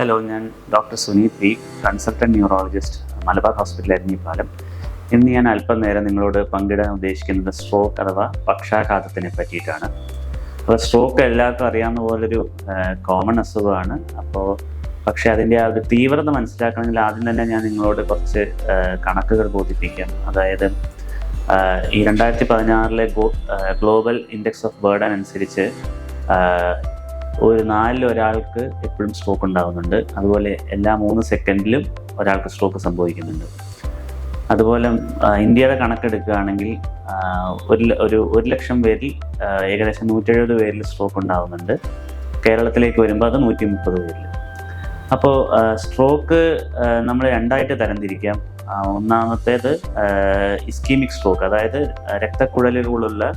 Hello, ഞാൻ doctor Suneeth P, consultant neurologist, Malabar hospital Eranhipalam. ഇന്ന് ഞാൻ അല്പനേരം നിങ്ങളോട് പങ്കിടാൻ ഉദ്ദേശിക്കുന്നത് സ്ട്രോക്ക് അഥവാ പക്ഷാഘാതത്തിനെ പറ്റിയിട്ടാണ്. അപ്പോൾ സ്ട്രോക്ക് എല്ലാവർക്കും അറിയാവുന്ന പോലൊരു കോമൺ അസുഖമാണ്. പക്ഷേ അതിൻ്റെ ആ ഒരു തീവ്രത മനസ്സിലാക്കണമെങ്കിൽ ആദ്യം തന്നെ ഞാൻ നിങ്ങളോട് കുറച്ച് കണക്കുകൾ ബോധിപ്പിക്കാം. അതായത് ഈ 2016 ഗ്ലോബൽ ഇൻഡെക്സ് ഓഫ് ബർഡൻ അനുസരിച്ച് ഒരു 4 ഒരാൾക്ക് എപ്പോഴും സ്ട്രോക്ക് ഉണ്ടാകുന്നുണ്ട്. അതുപോലെ എല്ലാ 3 സെക്കൻഡിലും ഒരാൾക്ക് സ്ട്രോക്ക് സംഭവിക്കുന്നുണ്ട്. അതുപോലെ ഇന്ത്യയുടെ കണക്കെടുക്കുകയാണെങ്കിൽ ഒരു ലക്ഷം പേരിൽ ഏകദേശം 170 പേരിൽ സ്ട്രോക്ക് ഉണ്ടാകുന്നുണ്ട്. കേരളത്തിലേക്ക് വരുമ്പോൾ അത് 130 പേരിൽ. അപ്പോൾ സ്ട്രോക്ക് നമ്മൾ രണ്ടായിട്ട് തരംതിരിക്കാം. ഒന്നാമത്തേത് ഇസ്കീമിക് സ്ട്രോക്ക്, അതായത് രക്തക്കുഴലുകളുള്ള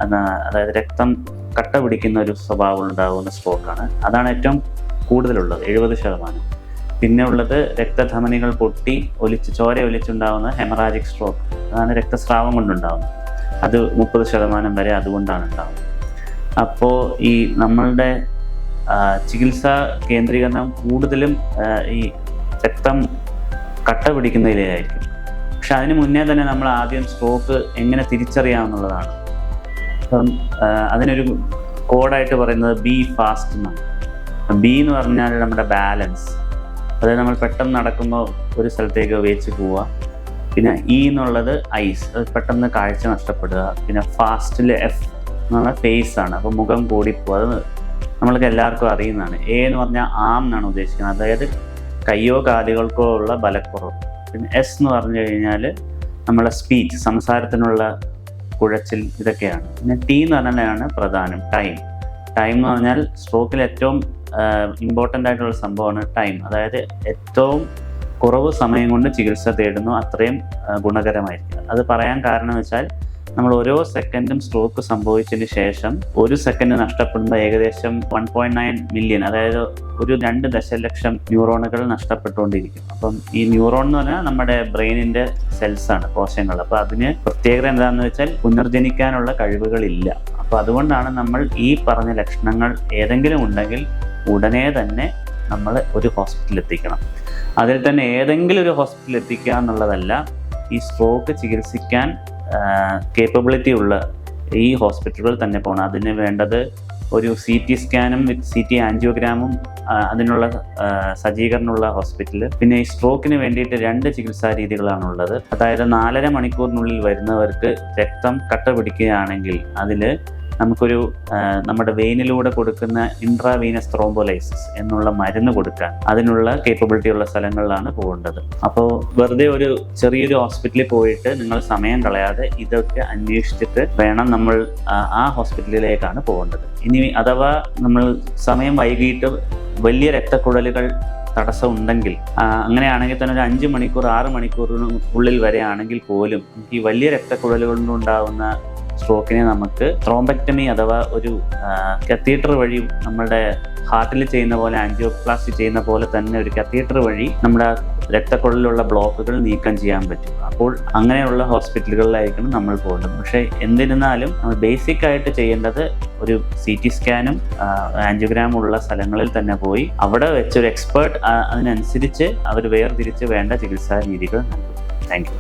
അതായത് രക്തം കട്ട പിടിക്കുന്ന ഒരു സ്വഭാവം ഉണ്ടാകുന്ന സ്ട്രോക്കാണ്. അതാണ് ഏറ്റവും കൂടുതലുള്ളത്, 70%. പിന്നെ ഉള്ളത് രക്തധമനികൾ പൊട്ടി ചോര ഒലിച്ചുണ്ടാകുന്ന ഹെമറാജിക് സ്ട്രോക്ക്, അതാണ് രക്തസ്രാവം കൊണ്ടുണ്ടാകുന്നത്. അത് 30% വരെ അതുകൊണ്ടാണ് ഉണ്ടാകുന്നത്. അപ്പോൾ ഈ നമ്മളുടെ ചികിത്സാ കേന്ദ്രീകരണം കൂടുതലും ഈ രക്തം കട്ട പിടിക്കുന്നതിലായിരിക്കും. പക്ഷെ അതിന് മുന്നേ തന്നെ നമ്മൾ ആദ്യം സ്ട്രോക്ക് എങ്ങനെ തിരിച്ചറിയാമെന്നുള്ളതാണ്. അപ്പം അതിനൊരു കോഡായിട്ട് പറയുന്നത് ബി ഫാസ്റ്റ് എന്നാണ്. ബി എന്ന് പറഞ്ഞാൽ നമ്മുടെ ബാലൻസ്, അതായത് നമ്മൾ പെട്ടെന്ന് നടക്കുമ്പോൾ ഒരു സ്ഥലത്തേക്ക് വേച്ച് പോവുക. പിന്നെ ഇ എന്നുള്ളത് ഐസ്, അത് പെട്ടെന്ന് കാഴ്ച നഷ്ടപ്പെടുക. പിന്നെ ഫാസ്റ്റിൽ എഫ് എന്ന് പറഞ്ഞാൽ ഫേസ് ആണ്, അപ്പോൾ മുഖം കൂടിപ്പോവുക. അത് നമ്മൾക്ക് എല്ലാവർക്കും അറിയുന്നതാണ്. എ എന്ന് പറഞ്ഞാൽ ആം എന്നാണ് ഉദ്ദേശിക്കുന്നത്, അതായത് കയ്യോ കാലുകൾക്കോ ഉള്ള ബലക്കുറവ്. പിന്നെ എസ് എന്ന് പറഞ്ഞു കഴിഞ്ഞാൽ നമ്മളെ സ്പീച്ച്, സംസാരത്തിനുള്ള കുഴച്ചിൽ, ഇതൊക്കെയാണ്. പിന്നെ ടി എന്ന് പറഞ്ഞാലാണ് പ്രധാനം, ടൈം. ടൈം എന്ന് പറഞ്ഞാൽ സ്ട്രോക്കിൽ ഏറ്റവും ഇമ്പോർട്ടൻ്റ് ആയിട്ടുള്ള സംഭവമാണ് ടൈം. അതായത് ഏറ്റവും കുറവ് സമയം കൊണ്ട് ചികിത്സ തേടുന്നു അത്രയും ഗുണകരമായിരിക്കും. അത് പറയാൻ കാരണം വെച്ചാൽ നമ്മൾ ഓരോ സെക്കൻഡും സ്ട്രോക്ക് സംഭവിച്ചതിന് ശേഷം 1 സെക്കൻഡ് നഷ്ടപ്പെടുമ്പോൾ ഏകദേശം 1.9 മില്യൺ, അതായത് 2 ദശലക്ഷം ന്യൂറോണുകൾ നഷ്ടപ്പെട്ടുകൊണ്ടിരിക്കും. അപ്പം ഈ ന്യൂറോൺ എന്ന് പറഞ്ഞാൽ നമ്മുടെ ബ്രെയിനിൻ്റെ സെൽസാണ്, കോശങ്ങൾ. അപ്പോൾ അതിന് പ്രത്യേകത എന്താണെന്ന് വെച്ചാൽ പുനർജനിക്കാനുള്ള കഴിവുകളില്ല. അപ്പോൾ അതുകൊണ്ടാണ് നമ്മൾ ഈ പറഞ്ഞ ലക്ഷണങ്ങൾ ഏതെങ്കിലും ഉണ്ടെങ്കിൽ ഉടനെ തന്നെ നമ്മൾ ഒരു ഹോസ്പിറ്റലിൽ എത്തിക്കണം. അതിൽ തന്നെ ഏതെങ്കിലും ഒരു ഹോസ്പിറ്റലിൽ എത്തിക്കുക എന്നുള്ളതല്ല, ഈ സ്ട്രോക്ക് ചികിത്സിക്കാൻ കേപ്പബിലിറ്റി ഉള്ള ഈ ഹോസ്പിറ്റലുകൾ തന്നെ പോകണം. അതിന് വേണ്ടത് ഒരു CT സ്കാനും CT ആൻജിയോഗ്രാമും അതിനുള്ള സജ്ജീകരണമുള്ള ഹോസ്പിറ്റൽ. പിന്നെ ഈ സ്ട്രോക്കിന് വേണ്ടിയിട്ട് 2 ചികിത്സാ രീതികളാണുള്ളത്. അതായത് 4.5 മണിക്കൂറിനുള്ളിൽ വരുന്നവർക്ക് രക്തം കട്ട പിടിക്കുകയാണെങ്കിൽ അതിൽ നമുക്കൊരു നമ്മുടെ വെയിനിലൂടെ കൊടുക്കുന്ന ഇൻട്രാവീനസ് ത്രോംബോലൈസിസ് എന്നുള്ള മരുന്ന് കൊടുക്കാൻ അതിനുള്ള കേപ്പബിലിറ്റി ഉള്ള സ്ഥലങ്ങളിലാണ് പോകേണ്ടത്. അപ്പോൾ വെറുതെ ഒരു ചെറിയൊരു ഹോസ്പിറ്റലിൽ പോയിട്ട് നിങ്ങൾ സമയം കളയാതെ ഇതൊക്കെ അന്വേഷിച്ചിട്ട് വേണം നമ്മൾ ആ ഹോസ്പിറ്റലിലേക്കാണ് പോകേണ്ടത്. ഇനി അഥവാ നമ്മൾ സമയം വൈകിട്ട് വലിയ രക്തക്കുഴലുകൾ തടസ്സം ഉണ്ടെങ്കിൽ, അങ്ങനെയാണെങ്കിൽ തന്നെ ഒരു 5 മണിക്കൂർ 6 മണിക്കൂറിനുള്ളിൽ വരെയാണെങ്കിൽ പോലും ഈ വലിയ രക്തക്കുഴലുകൊണ്ടുണ്ടാകുന്ന സ്ട്രോക്കിനെ നമുക്ക് ത്രോംബക്ടമി അഥവാ ഒരു കത്തീറ്റർ വഴി, നമ്മുടെ ഹാർട്ടിൽ ചെയ്യുന്ന പോലെ ആൻജിയോപ്ലാസ്റ്റി ചെയ്യുന്ന പോലെ തന്നെ ഒരു കത്തീറ്റർ വഴി നമ്മുടെ രക്തക്കുഴലിലുള്ള ബ്ലോക്കുകൾ നീക്കം ചെയ്യാൻ പറ്റും. അപ്പോൾ അങ്ങനെയുള്ള ഹോസ്പിറ്റലുകളിലായിരിക്കണം നമ്മൾ പോകേണ്ടത്. പക്ഷേ എന്നിരുന്നാലും നമ്മൾ ബേസിക് ആയിട്ട് ചെയ്യേണ്ടത് ഒരു CT സ്കാനും ആൻജിയോഗ്രാമും ഉള്ള സ്ഥലങ്ങളിൽ തന്നെ പോയി അവിടെ വെച്ചൊരു എക്സ്പേർട്ട് അതിനനുസരിച്ച് അവർ വേർതിരിച്ച് വേണ്ട ചികിത്സാ രീതികൾ നൽകും. Thank you.